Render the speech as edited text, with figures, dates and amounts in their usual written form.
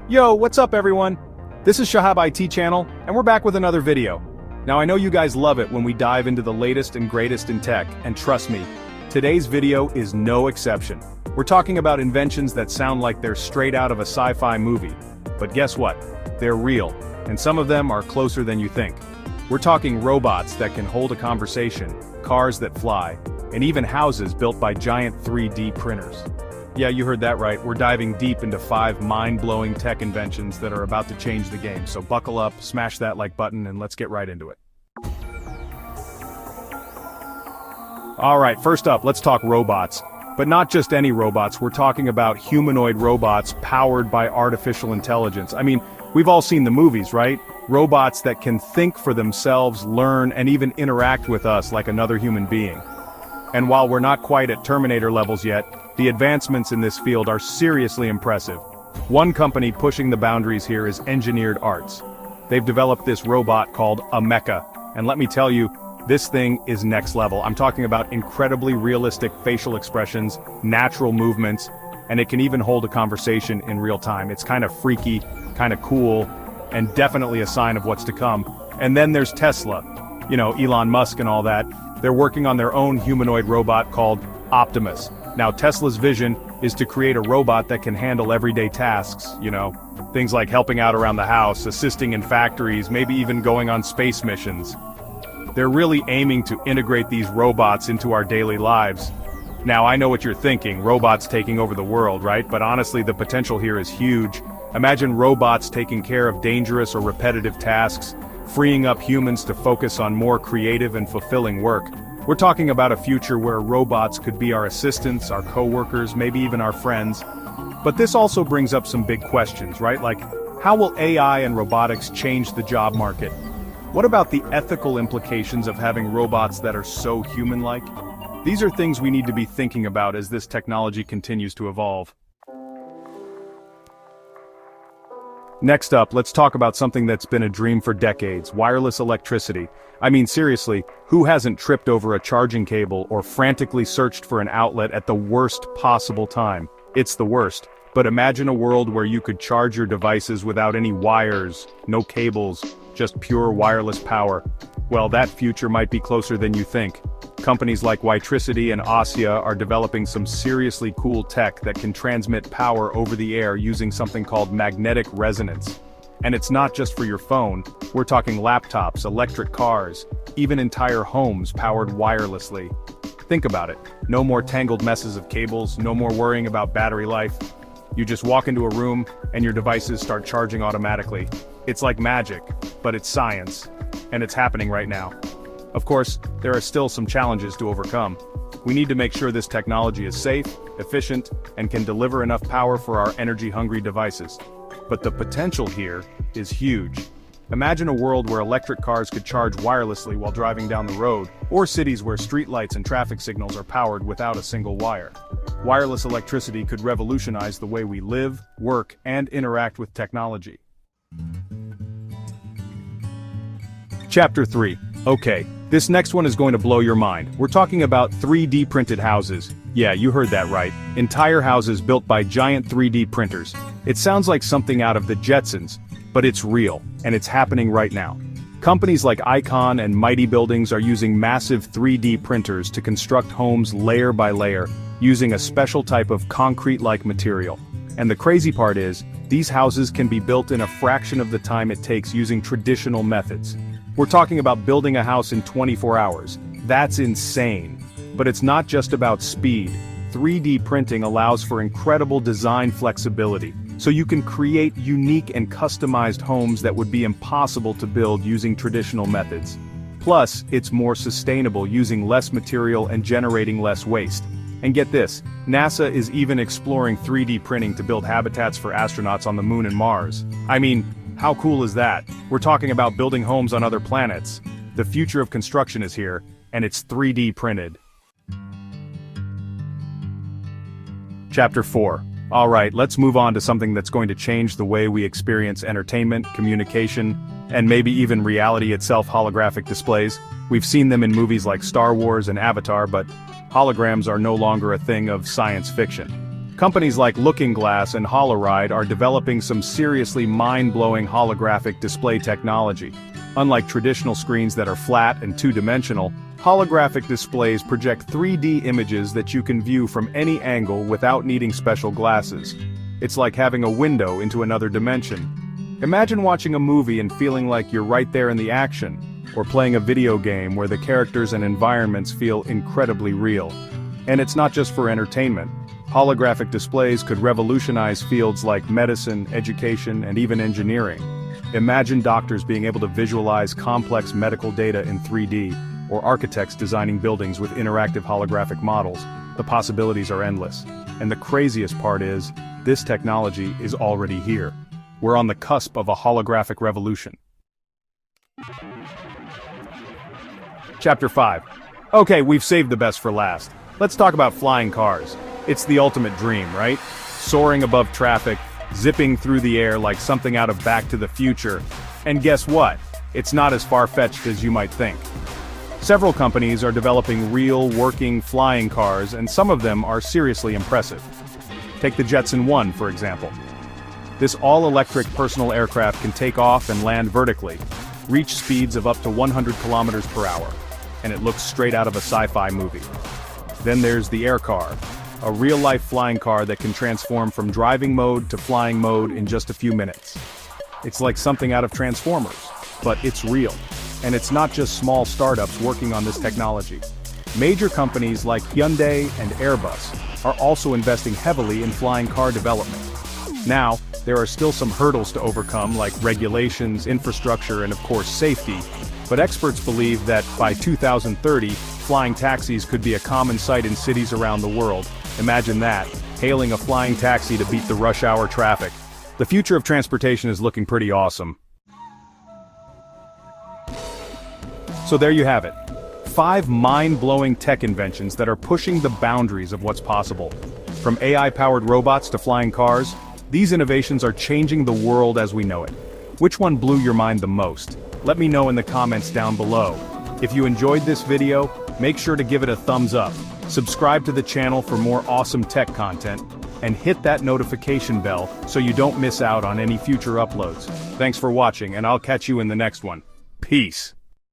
Yo, what's up everyone? This is Shahab IT channel, and we're back with another video. Now I know you guys love it when we dive into the latest and greatest in tech, and trust me, today's video is no exception. We're talking about inventions that sound like they're straight out of a sci-fi movie. But guess what? They're real, and some of them are closer than you think. We're talking robots that can hold a conversation, cars that fly, and even houses built by giant 3D printers. Yeah, you heard that right. We're diving deep into 5 mind-blowing tech inventions that are about to change the game. So buckle up, smash that like button, and let's get right into it. Alright, first up, let's talk robots. But not just any robots, we're talking about humanoid robots powered by artificial intelligence. I mean, we've all seen the movies, right? Robots that can think for themselves, learn, and even interact with us like another human being. And while we're not quite at Terminator levels yet, the advancements in this field are seriously impressive. One company pushing the boundaries here is Engineered Arts. They've developed this robot called a mecha, and let me tell you, this thing is next level. I'm talking about incredibly realistic facial expressions, natural movements, and it can even hold a conversation in real time. It's kind of freaky, kind of cool, and definitely a sign of what's to come. And then there's Tesla. You know, Elon Musk and all that. They're working on their own humanoid robot called Optimus. Now Tesla's vision is to create a robot that can handle everyday tasks, you know, things like helping out around the house, assisting in factories, maybe even going on space missions. They're really aiming to integrate these robots into our daily lives. Now I know what you're thinking, robots taking over the world, right? But honestly, the potential here is huge. Imagine robots taking care of dangerous or repetitive tasks, freeing up humans to focus on more creative and fulfilling work. We're talking about a future where robots could be our assistants, our co-workers, maybe even our friends. But this also brings up some big questions, right? Like, how will AI and robotics change the job market? What about the ethical implications of having robots that are so human-like? These are things we need to be thinking about as this technology continues to evolve. Next up, let's talk about something that's been a dream for decades: wireless electricity. I mean seriously, who hasn't tripped over a charging cable or frantically searched for an outlet at the worst possible time? It's the worst. But imagine a world where you could charge your devices without any wires, no cables, just pure wireless power. Well, that future might be closer than you think. Companies like Witricity and Ossia are developing some seriously cool tech that can transmit power over the air using something called magnetic resonance. And it's not just for your phone, we're talking laptops, electric cars, even entire homes powered wirelessly. Think about it, no more tangled messes of cables, no more worrying about battery life. You just walk into a room and your devices start charging automatically. It's like magic, but it's science, and it's happening right now. Of course, there are still some challenges to overcome. We need to make sure this technology is safe, efficient, and can deliver enough power for our energy-hungry devices. But the potential here is huge. Imagine a world where electric cars could charge wirelessly while driving down the road, or cities where streetlights and traffic signals are powered without a single wire. Wireless electricity could revolutionize the way we live, work, and interact with technology. Chapter 3. Okay, this next one is going to blow your mind. We're talking about 3D printed houses. Yeah, you heard that right. Entire houses built by giant 3D printers. It sounds like something out of the Jetsons, but it's real, and it's happening right now. Companies like Icon and Mighty Buildings are using massive 3D printers to construct homes layer by layer, using a special type of concrete-like material. And the crazy part is, these houses can be built in a fraction of the time it takes using traditional methods. We're talking about building a house in 24 hours. That's insane. But it's not just about speed. 3D printing allows for incredible design flexibility, so you can create unique and customized homes that would be impossible to build using traditional methods. Plus, it's more sustainable, using less material and generating less waste. And get this, NASA is even exploring 3D printing to build habitats for astronauts on the Moon and Mars. I mean, how cool is that? We're talking about building homes on other planets. The future of construction is here, and it's 3D printed. Chapter 4. Alright, let's move on to something that's going to change the way we experience entertainment, communication, and maybe even reality itself: holographic displays. We've seen them in movies like Star Wars and Avatar, but holograms are no longer a thing of science fiction. Companies like Looking Glass and Holoride are developing some seriously mind-blowing holographic display technology. Unlike traditional screens that are flat and two-dimensional, holographic displays project 3D images that you can view from any angle without needing special glasses. It's like having a window into another dimension. Imagine watching a movie and feeling like you're right there in the action, or playing a video game where the characters and environments feel incredibly real. And it's not just for entertainment. Holographic displays could revolutionize fields like medicine, education, and even engineering. Imagine doctors being able to visualize complex medical data in 3D, or architects designing buildings with interactive holographic models. The possibilities are endless. And the craziest part is, this technology is already here. We're on the cusp of a holographic revolution. Chapter 5. Okay, we've saved the best for last. Let's talk about flying cars. It's the ultimate dream, right? Soaring above traffic, zipping through the air like something out of Back to the Future. And guess what? It's not as far-fetched as you might think. Several companies are developing real, working, flying cars, and some of them are seriously impressive. Take the Jetson 1, for example. This all-electric personal aircraft can take off and land vertically, reach speeds of up to 100 kilometers per hour, and it looks straight out of a sci-fi movie. Then there's the Air Car, a real-life flying car that can transform from driving mode to flying mode in just a few minutes. It's like something out of Transformers, but it's real. And it's not just small startups working on this technology. Major companies like Hyundai and Airbus are also investing heavily in flying car development. Now, there are still some hurdles to overcome like regulations, infrastructure, and of course safety, but experts believe that by 2030, flying taxis could be a common sight in cities around the world. Imagine that, hailing a flying taxi to beat the rush hour traffic. The future of transportation is looking pretty awesome. So there you have it. 5 mind-blowing tech inventions that are pushing the boundaries of what's possible. From AI-powered robots to flying cars, these innovations are changing the world as we know it. Which one blew your mind the most? Let me know in the comments down below. If you enjoyed this video, make sure to give it a thumbs up. Subscribe to the channel for more awesome tech content, and hit that notification bell so you don't miss out on any future uploads. Thanks for watching, and I'll catch you in the next one. Peace.